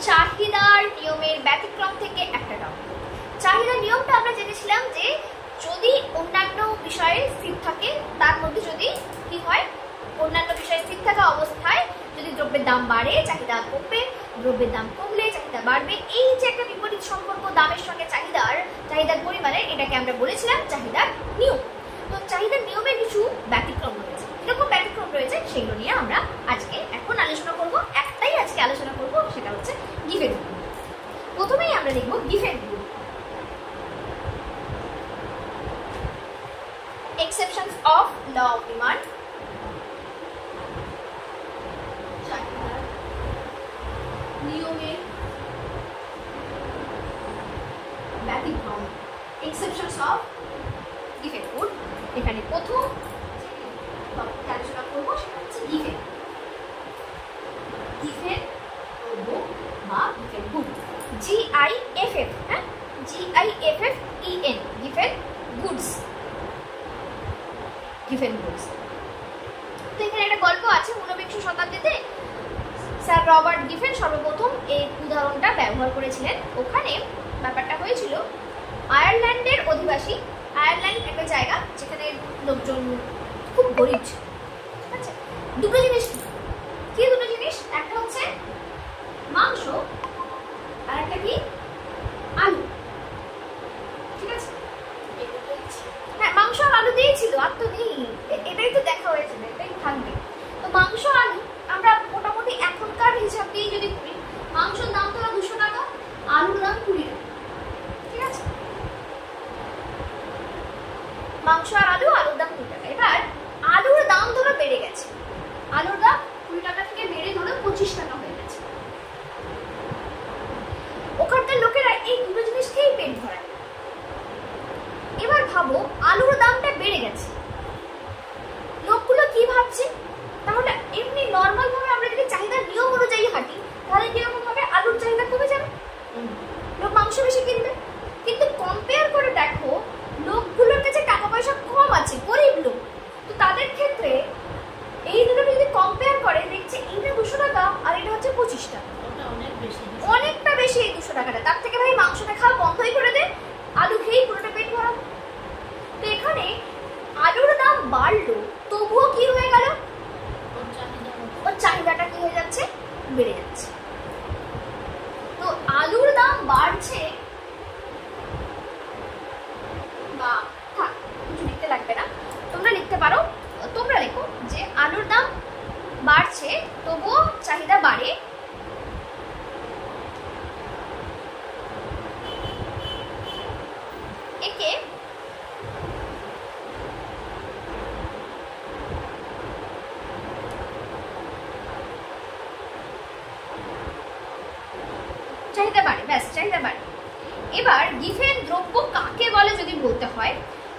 চাহিদার নিয়মের ব্যতিক্রম থেকে একটা টপিক। চাহিদার নিয়মটা আমরা জেনেছিলাম যে যদি অন্যান্য বিষয়ে স্থির থাকে, তার মধ্যে যদি কি হয়, অন্যান্য বিষয়ে স্থির থাকা অবস্থায় যদি দ্রব্যের দাম বাড়ে চাহিদা কমবে, দ্রব্যের দাম কমলে চাহিদা বাড়বে। এই যে একটা বিপরীত সম্পর্ক দামের সঙ্গে চাহিদার পরিমাণের, এটাকে আমরা বলেছিলাম চাহিদার নিয়ম। তো চাহিদার নিয়মে কিছু ব্যতিক্রম রয়েছে। এরকম ব্যতিক্রম রয়েছে, সেগুলো নিয়ে আমরা আজকে এখন আলোচনা করব। একটাই আজকে আলোচনা করব, সেটা হচ্ছে গিভেন রুল। প্রথমেই আমরা দেখব given rule. Exceptions of law of demand, নিয়মের ব্যতিক্রম, exceptions of given rule। এখানে প্রথম আলোচনা করব সেটা হচ্ছে গিভেন রুল বা গিভেন রুল, GIFF, হ্যাঁ, GIFFEN, given goods, given goods. তো এখানে একটা গল্প আছে। 19 শতাব্দীতে স্যার রবার্ট গিভেন সর্বপ্রথম এই উদাহরণটা ব্যবহার করেছিলেন। ওখানে ব্যাপারটা হয়েছিল, আয়ারল্যান্ডের অধিবাসী, আয়ারল্যান্ড একটা জায়গা যেখানে লোকজন খুব গরিব ছিল। আচ্ছা, দুটো জিনিস, কি দুটো জিনিস? একটা হচ্ছে মাংস আর একটা কি আলু, ঠিক আছে? হ্যাঁ, মাংস আর আলু দিয়েছিল, আর তো নেই, এটাই তো দেখা হয়েছিল, এটাই থাকবে। তো মাংস আলু আমরা মোটামুটি এখনকার হিসাব দিয়ে যদি করি, মাংসের দাম তো 200 টাকা, আলুর দাম 20 টাকা, ঠিক আছে? মাংস আর আলুর দাম 20 টাকা। এবার আলুর দাম ধরো বেড়ে গেছে, আলুর দাম 20 টাকা থেকে বেড়ে ধরো 25 টাকা হয়ে গেছে। ওখানকার লোকেরা এই দুটো জিনিসকেই পেট ভরায়। এবার ভাবো, আলুর দামটা বেড়ে গেছে, লোকগুলো কি ভাবছে? তাহলে এমনি নর্মাল ভাবে আমরা যদি চাহিদার নিয়ম অনুযায়ী হাঁটি, তাহলে কিরকম ভাবে আলুর চাহিদা কমে যাবে, লোক মাংস বেশি কিনবে। কিন্তু কম্পেয়ার করে দেখো, লোকগুলোর কাছে টাকা পয়সা কম আছে, গরিব লোক, তো তাদের ক্ষেত্রে এই দুটো যদি কম্পেয়ার করে, দেখছে এটা 200 টাকা আর এটা হচ্ছে 25 টাকা, অনেকটা বেশি এই 200 টাকাটা। তার থেকে ভাই মাংসটা খাওয়া বন্ধই করে দে, আলু খেয়েই পুরোটা পেট ভরাবো। তো এখানে আলুর দাম বাড়লো, তবুও কি হয়ে গেল, ওর চাহিদাটা কি হয়ে যাচ্ছে, বেড়ে যাচ্ছে। তো আলুর দাম বাড়ছে, বা থাক, কিছু লিখতে লাগবে না, তোমরা লিখতে পারো, তোমরা লেখো যে আলুর দাম বাড়ছে তবুও চাহিদা বাড়ে, একে চাহিদা বাড়ে, ব্যাস চাহিদা বাড়ে। এবার গিভেন দ্রব্য কাকে বলে যদি বলতে হয়,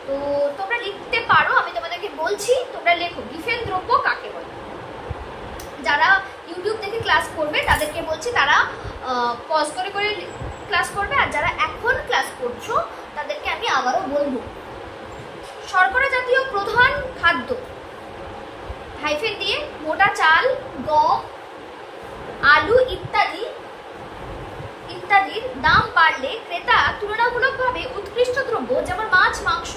তো তোমরা লিখতে পারো, আমি তোমাদেরকে বলছি, তোমরা লেখো গিভেন দ্রব্য কাকে বলে। যারা ইউটিউব থেকে ক্লাস করবে তাদেরকে বলছি, তারা পজ করে করে ক্লাস করবে, আর যারা এখন ক্লাস করছো তাদেরকে আমি আবারও বলবো, শর্করা জাতীয় প্রধান খাদ্য হাইফেন দিয়ে মোটা চাল, গম, আলু ইত্যাদির দাম বাড়লে ক্রেতা তুলনামূলকভাবে উৎকৃষ্ট দ্রব্য যেমন মাছ, মাংস,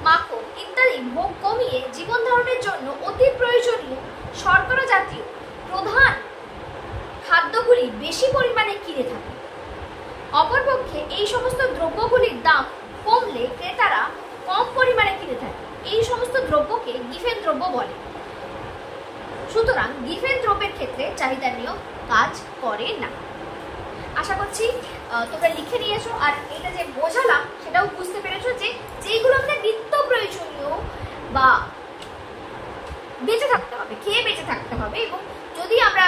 মাখন ইত্যাদি ভোগ কমিয়ে জীবন ধারণের জন্য অতি প্রয়োজনীয় শর্করা জাতীয় প্রধান খাদ্যগুলি বেশি পরিমাণে কিনে থাকে। অপরপক্ষে এই সমস্ত দ্রব্যগুলির দাম কমলে ক্রেতারা কম পরিমাণে কিনে থাকে। এই সমস্ত দ্রব্যকে গিভেন দ্রব্য বলে। সুতরাং গিভেন দ্রব্যের ক্ষেত্রে চাহিদার নিয়ম কাজ করে না। আশা করছি তোমরা লিখে নিয়েছো, আর এটা যে বোঝালাম সেটাও বুঝতে পেরেছো যে যেগুলো আমাদের নিত্য প্রয়োজনীয় বা বেঁচে থাকতে হবে, খেয়ে বেঁচে থাকতে হবে, এবং যদি আমরা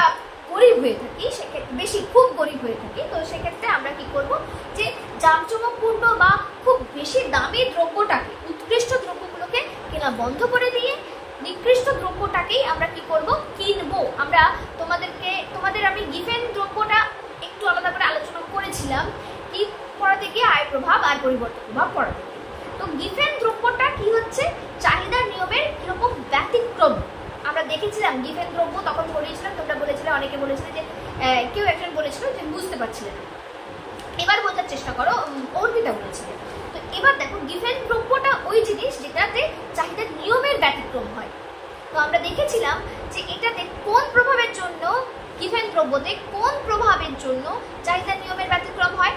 গরিব হয়ে থাকি, সেক্ষেত্রে বেশি খুব গরিব হয়ে থাকি, তো সেক্ষেত্রে আমরা কি করব, যে জাঁকজমকপূর্ণ বা খুব বেশি দামি দ্রব্যটাকে, উৎকৃষ্ট দ্রব্যগুলোকে কেনা বন্ধ করে দিয়ে নিকৃষ্ট দ্রব্যটাকেই আমরা কি করব, কিনবো। আমরা তোমাদের আমি গিভেন দ্রব্যটা একটু আলাদা করে আলোচনা করেছিলাম, কি পড়াতে গিয়ে আয় প্রভাব আর পরিবর্তন প্রভাব পড়াতে গিয়ে। তো গিভেন দ্রব্যটা কি হচ্ছে, চাহিদার নিয়মের কিরকম ব্যতিক্রম আমরা দেখেছিলাম। গিভেন দ্রব্য তখন পড়িয়েছিলাম, তোমরা বলেছিলে, অনেকে বলেছিলে যে কেউ একজন বলেছিল যে বুঝতে পারছিলেন না। এবার বোঝার চেষ্টা করো, অর্পিতা বলেছিলেন। তো এবার দেখো গিভেন দ্রব্যটা ওই জিনিস যেটাতে চাহিদার নিয়মের ব্যতিক্রম হয়। তো আমরা দেখেছিলাম যে এটাতে কোন প্রভাবের জন্য, গিভেন দ্রব্যতে কোন প্রভাবের জন্য চাহিদার নিয়মের ব্যতিক্রম হয়?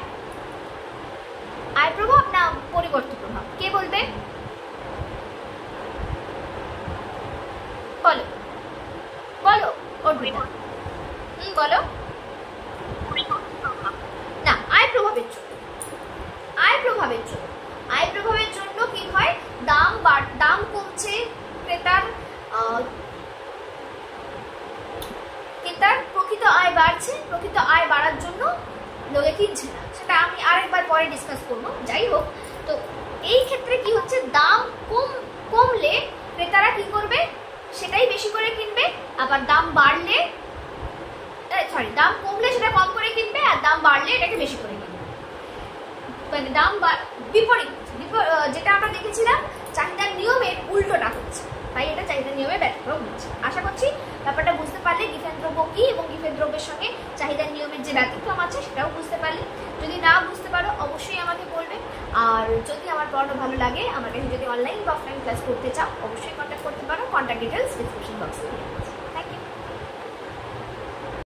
আয় প্রভাব না পরিবর্তন প্রভাব? কে বলবে? বলো বলো অর্পিতা। বলো। না, আয় প্রভাবের জন্য। আয় প্রভাবের জন্য, আয় প্রভাবের জন্য কি হয়? দাম কমছে, ক্রেতার প্রকৃত আয় বাড়ছে, প্রকৃত আয় বাড়ার জন্য লোকে কিনছে না, সেটা আমি আরেকবার পরে ডিসকাস করব। যাই হোক, তো এই ক্ষেত্রে কি হচ্ছে, দাম কমলে ক্রেতারা কি করবে? সেটাই বেশি করে কিনবে। আবার দাম বাড়লে, দাম কমলে সেটা কম করে কিনবে, আর দাম বাড়লে এটাকে বেশি করে কিনবে। মানে দাম বিপরীত, যেটা আমরা দেখেছিলাম চাহিদার নিয়মের উল্টোটা হচ্ছে, তাই এটা চাহিদার নিয়মের ব্যতিক্রম হচ্ছে। আশা করছি ব্যাপারটা বুঝতে পারলে, গিভেন দ্রব্য কি এবং গিভেন দ্রব্যের সঙ্গে চাহিদার নিয়মের যে ব্যতিক্রম আছে সেটাও বুঝতে পারলে। যদি না বুঝতে পারো অবশ্যই আমাকে বলবে। আর যদি আমার পড়ানো ভালো লাগে, আমার কাছে যদি অনলাইন বা অফলাইন ক্লাস করতে চাও, অবশ্যই কন্ট্যাক্ট করতে পারো। কন্ট্যাক্ট ডিটেলস ডিসক্রিপশন বক্সে দিয়ে আছে।